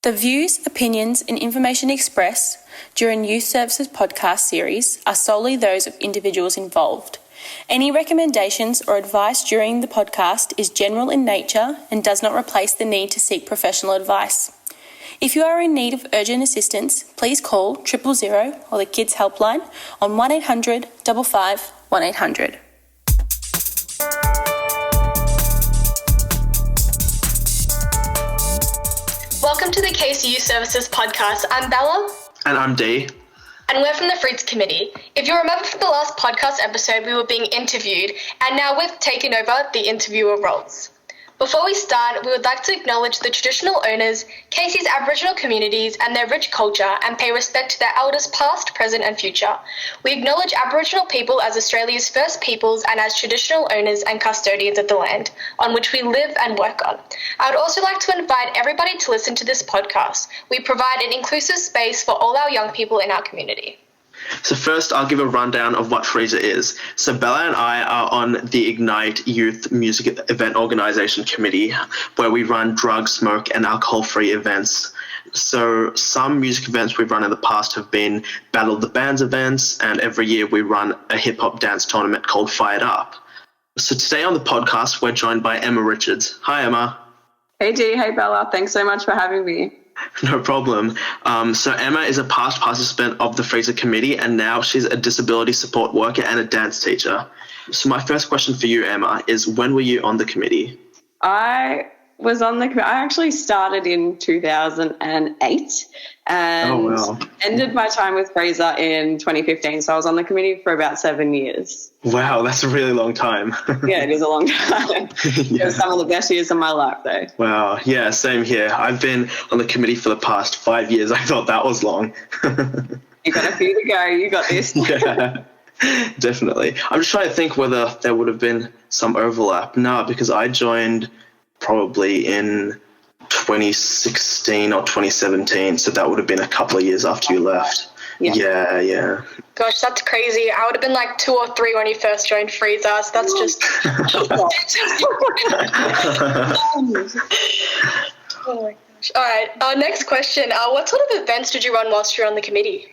The views, opinions, and information expressed during Youth Services podcast series are solely those of individuals involved. Any recommendations or advice during the podcast is general in nature and does not replace the need to seek professional advice. If you are in need of urgent assistance, please call 000 or the Kids Helpline on 1800 55 1800. Welcome to the Casey Youth Services podcast. I'm Bella. And I'm Dee. And we're from the Fruits Committee. If you remember from the last podcast episode, we were being interviewed, and now we've taken over the interviewer roles. Before we start, we would like to acknowledge the traditional owners, Casey's Aboriginal communities and their rich culture, and pay respect to their elders past, present and future. We acknowledge Aboriginal people as Australia's first peoples and as traditional owners and custodians of the land on which we live and work on. I would also like to invite everybody to listen to this podcast. We provide an inclusive space for all our young people in our community. So first, I'll give a rundown of what Fraser is. So Bella and I are on the Ignite Youth Music Event Organisation Committee, where we run drug, smoke and alcohol-free events. So some music events we've run in the past have been Battle of the Bands events, and every year we run a hip-hop dance tournament called Fired Up. So today on the podcast, we're joined by Emma Richards. Hi, Emma. Hey, Dee. Hey, Bella. Thanks so much for having me. No problem. So Emma is a past participant of the Fraser Committee, and now she's a disability support worker and a dance teacher. So my first question for you, Emma, is when were you on the committee? I actually started in 2008 and ended my time with Fraser in 2015. So I was on the committee for about 7 years. Wow, that's a really long time. Yeah, it is a long time. Yeah. It was some of the best years of my life, though. Wow, yeah, same here. I've been on the committee for the past 5 years. I thought that was long. You got a few to go. You got this. Yeah, definitely. I'm just trying to think whether there would have been some overlap. No, because I joined probably in 2016 or 2017, so that would have been a couple of years after you left. Yeah. Gosh, that's crazy. I would have been like 2 or 3 when you first joined Freezer, so that's just... Oh my gosh. All right, our next question. What sort of events did you run whilst you were on the committee?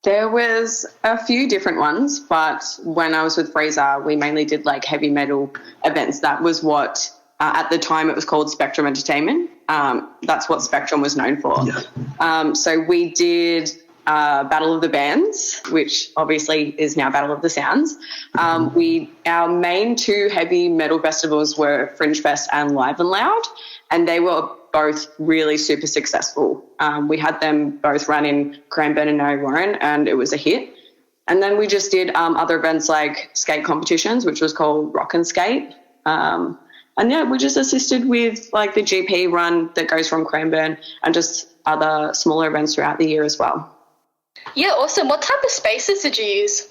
There was a few different ones, but when I was with Fraser, we mainly did like heavy metal events. That was what... at the time, it was called Spectrum Entertainment. That's what Spectrum was known for. Yeah. So we did Battle of the Bands, which obviously is now Battle of the Sounds. Our main 2 heavy metal festivals were Fringe Fest and Live and Loud, and they were both really super successful. We had them both run in Cranbourne and Narre Warren, and it was a hit. And then we just did other events like skate competitions, which was called Rock and Skate. And yeah, we just assisted with like the GP run that goes from Cranbourne and just other smaller events throughout the year as well. Yeah, awesome. What type of spaces did you use?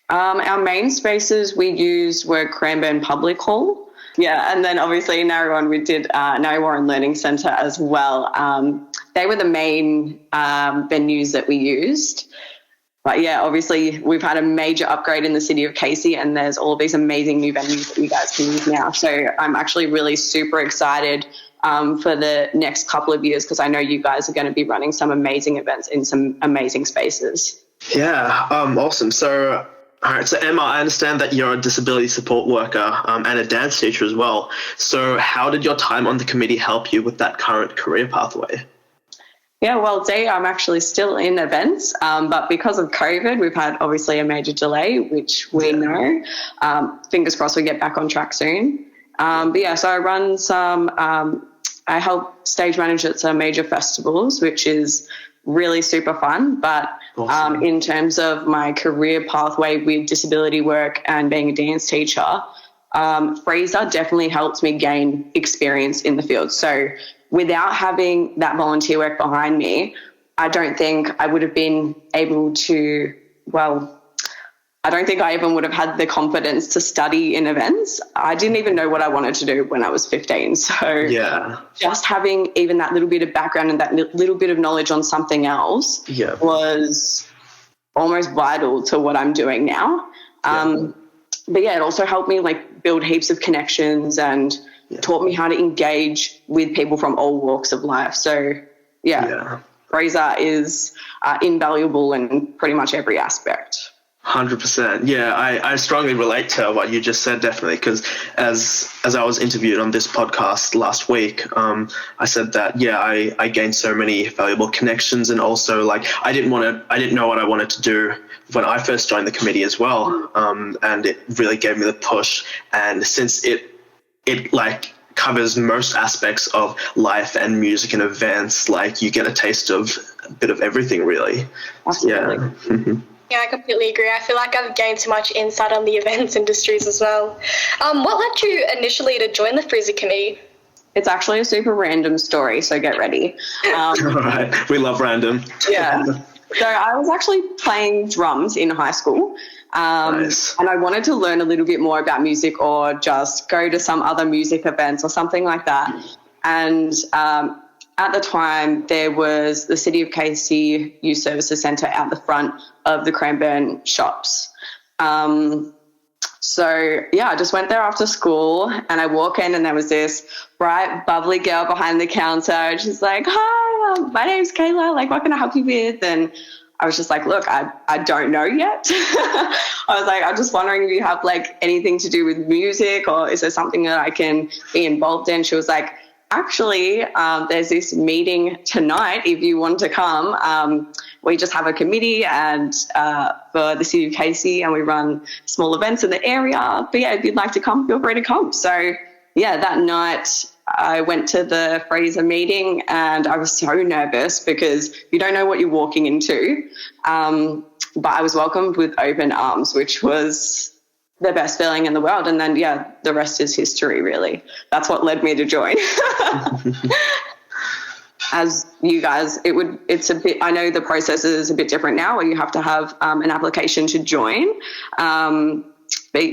Our main spaces we used were Cranbourne Public Hall. Yeah, and then obviously in Narre Warren we did Narre Warren Learning Centre as well. They were the main venues that we used. But yeah, obviously we've had a major upgrade in the city of Casey, and there's all of these amazing new venues that you guys can use now. So I'm actually really super excited for the next couple of years, because I know you guys are going to be running some amazing events in some amazing spaces. Yeah, awesome. So, all right, so Emma, I understand that you're a disability support worker and a dance teacher as well. So how did your time on the committee help you with that current career pathway? Yeah, well, Dee, I'm actually still in events, but because of COVID, we've had obviously a major delay, which we know. Fingers crossed we get back on track soon. But yeah, so I run I help stage manage at some major festivals, which is really super fun. But awesome. In terms of my career pathway with disability work and being a dance teacher, Fraser definitely helps me gain experience in the field. So without having that volunteer work behind me, I don't think I would have been able to, I don't think I even would have had the confidence to study in events. I didn't even know what I wanted to do when I was 15. So yeah, just having even that little bit of background and that little bit of knowledge on something else was almost vital to what I'm doing now. But yeah, it also helped me like build heaps of connections and taught me how to engage with people from all walks of life. So, Fraser is invaluable in pretty much every aspect. 100%. Yeah, I strongly relate to what you just said, definitely, because as I was interviewed on this podcast last week, I said that, I gained so many valuable connections, and also, like, I didn't know what I wanted to do when I first joined the committee as well, and it really gave me the push. And since it like covers most aspects of life and music and events, like, you get a taste of a bit of everything, really. Absolutely. Yeah. Yeah, I completely agree. I feel like I've gained so much insight on the events industries as well. What led you initially to join the Fraser Committee? It's actually a super random story, so get ready. All right. We love random. Yeah. So I was actually playing drums in high school, Nice. and I wanted to learn a little bit more about music, or just go to some other music events or something like that. And at the time, there was the City of Casey Youth Services Centre out the front of the Cranbourne shops. I just went there after school, and I walk in, and there was this bright, bubbly girl behind the counter, and she's like, "Hi, my name's Kayla. Like, what can I help you with?" And I was just like, "Look, I don't know yet." I was like, "I'm just wondering if you have, like, anything to do with music, or is there something that I can be involved in?" She was like, "Actually, there's this meeting tonight if you want to come. We just have a committee and for the City of Casey, and we run small events in the area. But, if you'd like to come, feel free to come." So, that night I went to the Fraser meeting, and I was so nervous because you don't know what you're walking into. But I was welcomed with open arms, which was the best feeling in the world. And then, the rest is history, really. That's what led me to join. As you guys, it's a bit, I know the process is a bit different now, where you have to have an application to join. But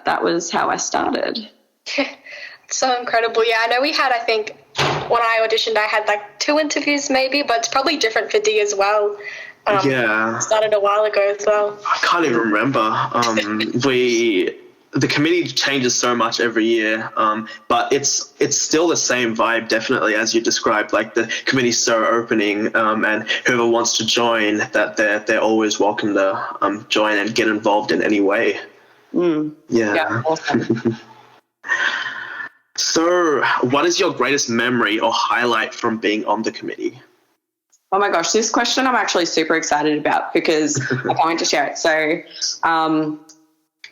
that was how I started. So incredible. Yeah, I know we had, I think, when I auditioned, I had like 2 interviews maybe, but it's probably different for Dee as well. Started a while ago as well. I can't even remember. The committee changes so much every year, but it's still the same vibe, definitely, as you described. Like, the committee's so opening, and whoever wants to join, that they're always welcome to join and get involved in any way. Yeah, awesome. So, what is your greatest memory or highlight from being on the committee? Oh my gosh, this question I'm actually super excited about, because I can't wait to share it. So,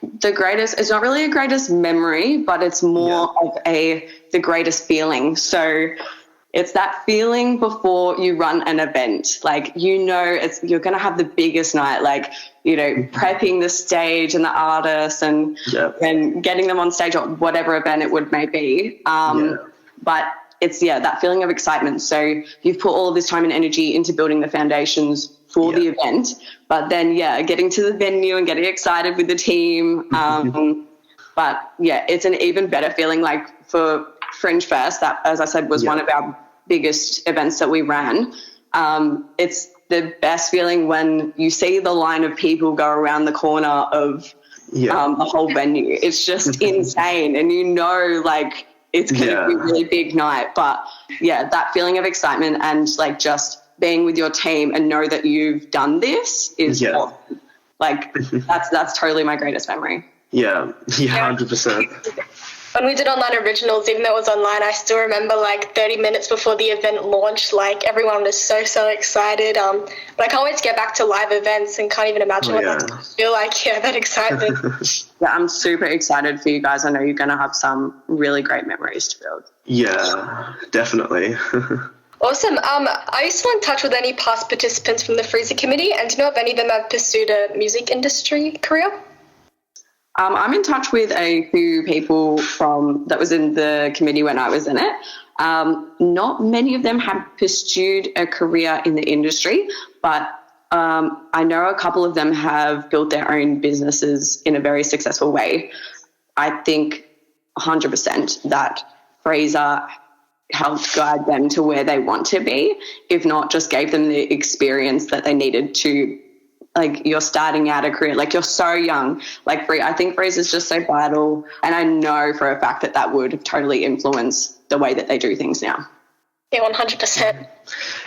it's not really a greatest memory, but it's more of the greatest feeling. So it's that feeling before you run an event. Like, you're going to have the biggest night, like, prepping the stage and the artists and getting them on stage or whatever event it may be. But it's, that feeling of excitement. So you've put all of this time and energy into building the foundations for the event, but then, getting to the venue and getting excited with the team. But, it's an even better feeling, like, for Fringe Fest, that, as I said, was one of our biggest events that we ran. It's the best feeling when you see the line of people go around the corner of the whole venue. It's just insane, and like, it's going to be a really big night. But, that feeling of excitement and, like, just being with your team and know that you've done this is awesome. Like, that's totally my greatest memory. Yeah, 100%. When we did online originals, even though it was online, I still remember, like, 30 minutes before the event launched, like, everyone was so excited. But I can't wait to get back to live events, and can't even imagine what that's going to feel like. That excitement. I'm super excited for you guys. I know you're going to have some really great memories to build. Yeah, definitely. Awesome. Are you still in touch with any past participants from the Fraser Committee, and do you know if any of them have pursued a music industry career? I'm in touch with a few people that was in the committee when I was in it. Not many of them have pursued a career in the industry, but I know a couple of them have built their own businesses in a very successful way. I think 100% that Fraser helped guide them to where they want to be, if not just gave them the experience that they needed to like you're starting out a career, like you're so young. Like I think Fraser's just so vital, and I know for a fact that would totally influence the way that they do things now. Yeah, 100%.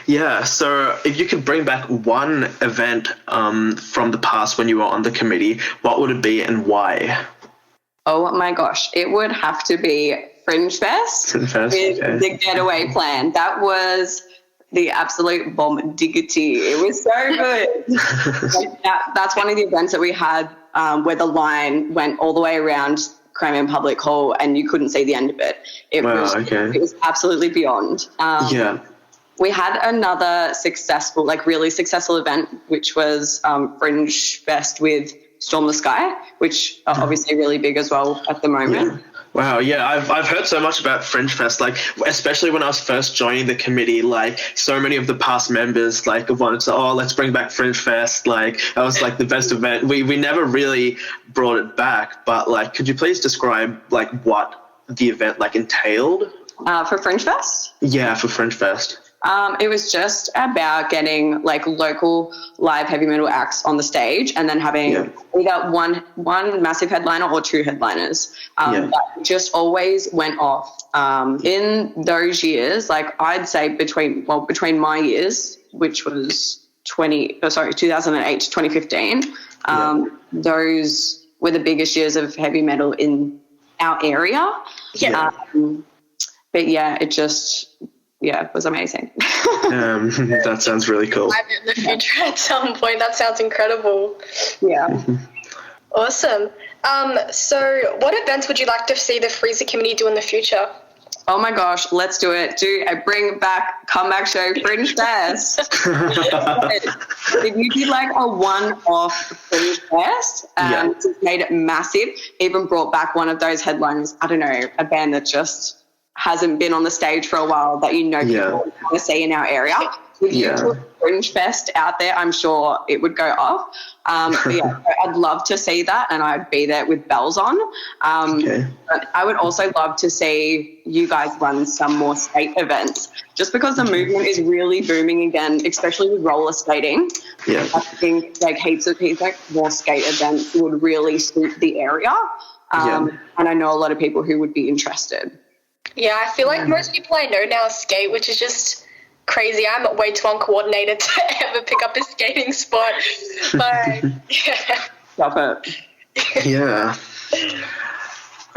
Yeah, so if you could bring back one event from the past when you were on the committee, what would it be and why? Oh my gosh, it would have to be Fringe Fest with the Getaway Plan. That was the absolute bomb diggity. It was so good. That's one of the events that we had where the line went all the way around Cramer Public Hall and you couldn't see the end of it. It was absolutely beyond. We had another really successful event, which was Fringe Fest with Storm the Sky, which are obviously really big as well at the moment. Yeah. Wow, yeah, I've heard so much about Fringe Fest, like, especially when I was first joining the committee, like, so many of the past members, like, wanted to, let's bring back Fringe Fest, like, that was, like, the best event. We never really brought it back, but, like, could you please describe, like, what the event, like, entailed? For Fringe Fest? Yeah, for Fringe Fest. It was just about getting like local live heavy metal acts on the stage and then having either one massive headliner or two headliners. That just always went off. In those years, like I'd say between my years, which was 2008 to 2015, those were the biggest years of heavy metal in our area. Yeah. But yeah, it just... it was amazing. That sounds really cool. Live in the future at some point. That sounds incredible. Yeah. Awesome. So what events would you like to see the Freezer community do in the future? Oh my gosh, let's do it. Do a comeback show, Fringe Fest. If you did like a one-off Fringe Fest and made it massive, even brought back one of those headliners, I don't know, a band that just hasn't been on the stage for a while that people want to see in our area. If you put Fringe Fest out there, I'm sure it would go off. I'd love to see that, and I'd be there with bells on. But I would also love to see you guys run some more skate events, just because the movement is really booming again, especially with roller skating. Yeah. I think like heaps of more skate events would really suit the area. And I know a lot of people who would be interested. Yeah, I feel like most people I know now skate, which is just crazy. I'm way too uncoordinated to ever pick up a skating spot. But, Love it. Yeah.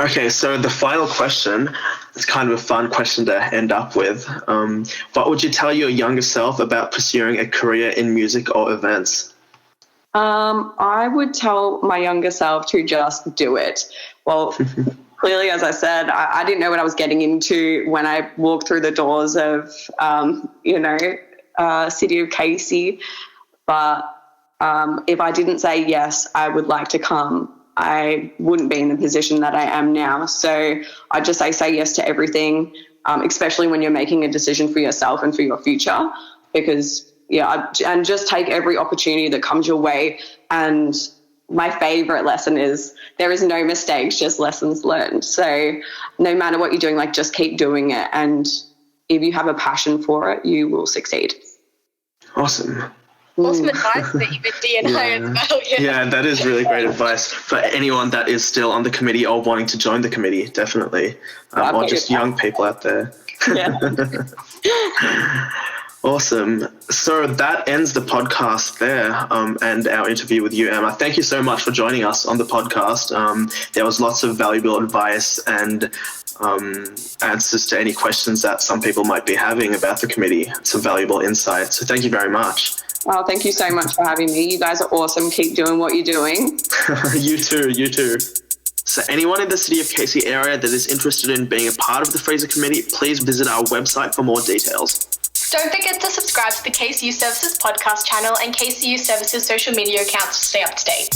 Okay, so the final question is kind of a fun question to end up with. What would you tell your younger self about pursuing a career in music or events? I would tell my younger self to just do it. Well, clearly, as I said, I didn't know what I was getting into when I walked through the doors of, City of Casey. But if I didn't say yes, I would like to come, I wouldn't be in the position that I am now. So I just say yes to everything, especially when you're making a decision for yourself and for your future, because, and just take every opportunity that comes your way. And my favorite lesson is there is no mistakes, just lessons learned. So no matter what you're doing, like just keep doing it. And if you have a passion for it, you will succeed. Awesome. Awesome advice that you've been D&I as well. Yeah, that is really great advice for anyone that is still on the committee or wanting to join the committee, definitely. Or just young people out there. Yeah. Awesome. So that ends the podcast there, and our interview with you, Emma. Thank you so much for joining us on the podcast. There was lots of valuable advice and answers to any questions that some people might be having about the committee. Some valuable insight. So thank you very much. Oh, thank you so much for having me. You guys are awesome. Keep doing what you're doing. You too. So anyone in the City of Casey area that is interested in being a part of the Fraser Committee, please visit our website for more details. Don't forget to subscribe to the Case Youth Services podcast channel and Case Youth Services social media accounts to stay up to date.